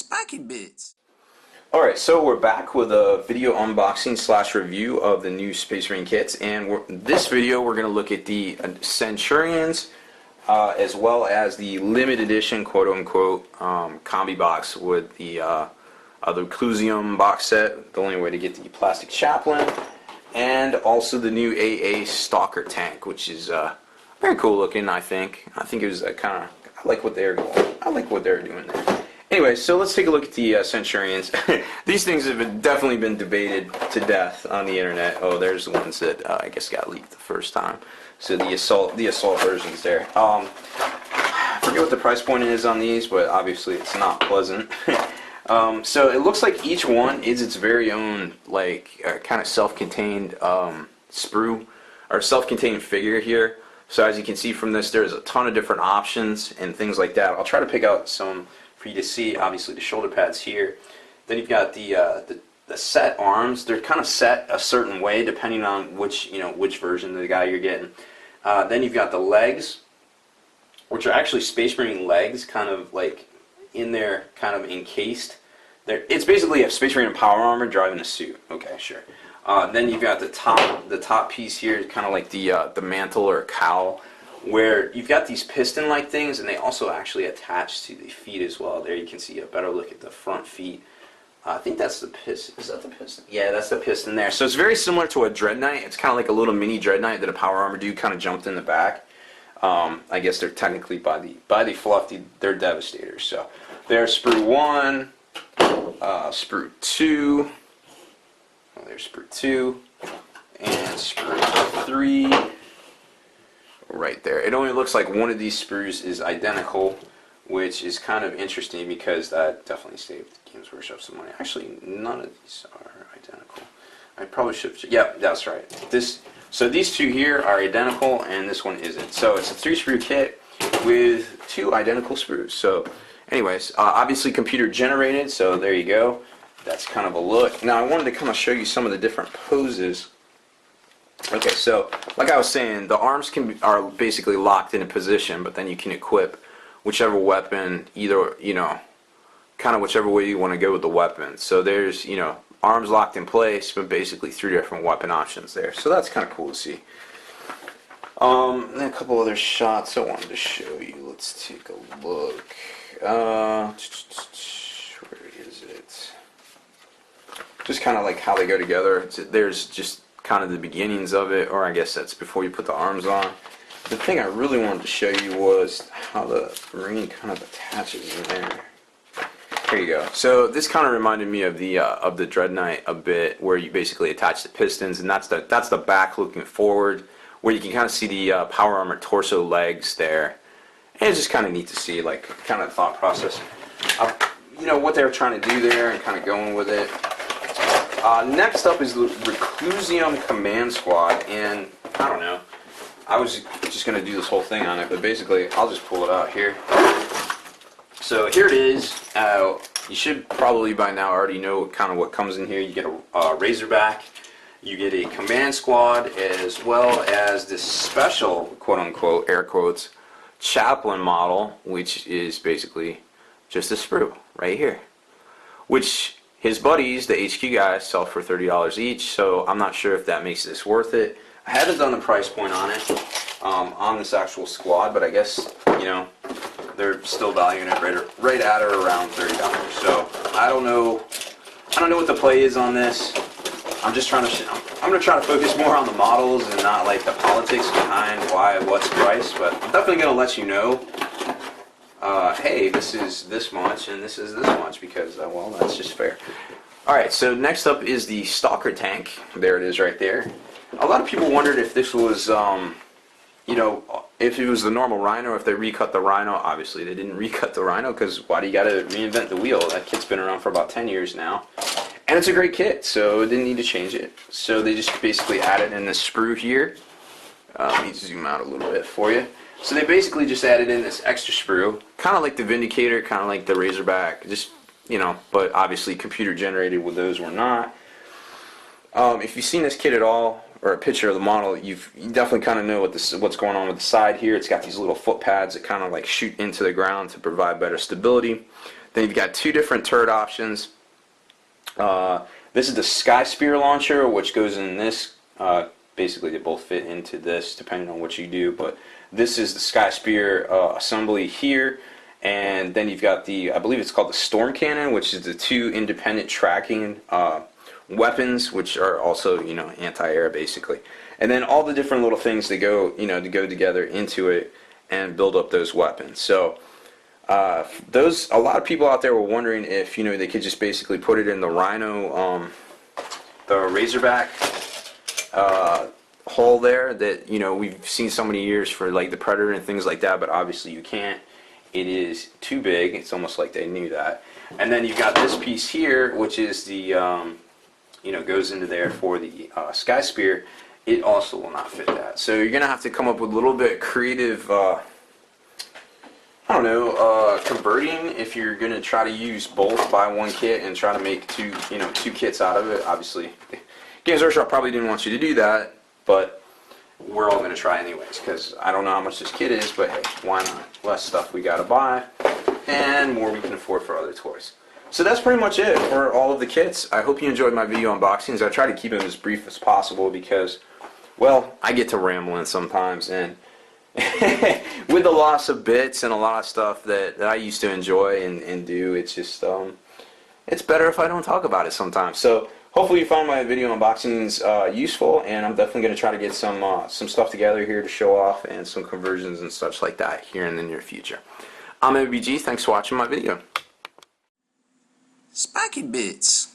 spiky bits. Alright, so we're back with a video unboxing slash review of the new Space Marine kits, and this video we're going to look at the Centurions as well as the limited edition quote-unquote combi box with the Clusium box set, the only way to get the plastic chaplain, and also the new AA Stalker tank, which is very cool looking. I think it was kind of, I like what they're doing there. Anyway, so let's take a look at the Centurions. These things have definitely been debated to death on the internet. Oh, there's the ones that I guess got leaked the first time. So the assault versions there. I forget what the price point is on these, but obviously it's not pleasant. So it looks like each one is its very own, like, kind of self-contained sprue or self-contained figure here. So as you can see from this, there's a ton of different options and things like that. I'll try to pick out some for you to see. Obviously the shoulder pads here. Then you've got the set arms. They're kind of set a certain way depending on which version of the guy you're getting. Then you've got the legs, which are actually Space Marine legs, kind of like in there, kind of encased. It's basically a Space Marine in power armor driving a suit. Okay, sure. Then you've got the top piece here, kind of like the mantle or cowl, where you've got these piston-like things, and they also actually attach to the feet as well. There you can see a better look at the front feet. I think that's the piston. Is that the piston? Yeah, that's the piston there. So it's very similar to a Dread Knight. It's kind of like a little mini Dread Knight that a power armor dude kind of jumped in the back. I guess they're technically by the fluff, they're Devastators. So there's sprue 1, sprue 2. Oh, there's sprue 2, and sprue 3. Right there. It only looks like one of these sprues is identical, which is kind of interesting because that definitely saved Games Workshop some money. Actually, none of these are identical. I probably should. Yeah, that's right. So these two here are identical, and this one isn't. So it's a 3-sprue kit with 2 identical sprues. So, anyways, obviously computer generated. So there you go. That's kind of a look. Now I wanted to kind of show you some of the different poses. Okay, so like I was saying, the arms are basically locked in a position, but then you can equip whichever weapon, either, kind of whichever way you want to go with the weapon. So there's, arms locked in place, but basically 3 different weapon options there. So that's kind of cool to see. And then a couple other shots I wanted to show you. Let's take a look. Where is it? Just kind of like how they go together. There's just kind of the beginnings of it, or I guess that's before you put the arms on. The thing I really wanted to show you was how the Marine kind of attaches in there. Here you go. So this kind of reminded me of the Dread Knight a bit, where you basically attach the pistons, and that's the back looking forward, where you can kind of see the power armor torso legs there. And it's just kind of neat to see, like, kind of thought process. What they were trying to do there and kind of going with it. Next up is the Clusium Command Squad, and I don't know, I was just going to do this whole thing on it, but basically I'll just pull it out here. So here it is. You should probably by now already know kind of what comes in here. You get a Razorback, you get a Command Squad, as well as this special, quote-unquote, air quotes, Chaplain model, which is basically just a sprue right here, which his buddies, the HQ guys, sell for $30 each, so I'm not sure if that makes this worth it. I haven't done the price point on it, on this actual squad, but I guess, they're still valuing it right at or around $30. So I don't know what the play is on this. I'm just trying to, I'm going to try to focus more on the models and not like the politics behind what's priced, but I'm definitely going to let you know. Hey, this is this much and this is this much because, well, that's just fair. Alright, so next up is the Stalker tank. There it is right there. A lot of people wondered if this was, if it was the normal Rhino, if they recut the Rhino. Obviously, they didn't recut the Rhino because why do you got to reinvent the wheel? That kit's been around for about 10 years now. And it's a great kit, so it didn't need to change it. So they just basically added in this sprue here. Let me zoom out a little bit for you. So they basically just added in this extra sprue, kind of like the Vindicator, kind of like the Razorback, just, but obviously computer generated with those were not. If you've seen this kit at all, or a picture of the model, you definitely kind of know what's going on with the side here. It's got these little foot pads that kind of like shoot into the ground to provide better stability. Then you've got 2 different turret options. This is the Sky Spear launcher, which goes in this. Basically, they both fit into this, depending on what you do. But this is the Sky Spear assembly here. And then you've got the, I believe it's called the Storm Cannon, which is the 2 independent tracking weapons, which are also, you know, anti-air basically. And then all the different little things that go, you know, to go together into it and build up those weapons. So a lot of people out there were wondering if, you know, they could just basically put it in the Rhino, the Razorback hole there that, you know, we've seen so many years for like the Predator and things like that, but obviously you can't. It is too big. It's almost like they knew that. And then you've got this piece here, which is the, you know, goes into there for the Sky Spear. It also will not fit that. So you're going to have to come up with a little bit creative, I don't know, converting if you're going to try to use both, buy one kit and try to make 2 kits out of it. Obviously, Games Workshop probably didn't want you to do that, but we're all going to try anyways, because I don't know how much this kit is, but hey, why not? Less stuff we got to buy, and more we can afford for other toys. So that's pretty much it for all of the kits. I hope you enjoyed my video unboxings. I try to keep them as brief as possible because, well, I get to rambling sometimes, and with the loss of bits and a lot of stuff that I used to enjoy and do, it's just, it's better if I don't talk about it sometimes. So hopefully you found my video unboxings useful, and I'm definitely going to try to get some stuff together here to show off and some conversions and such like that here in the near future. I'm MBG. Thanks for watching my video. Spiky Bits.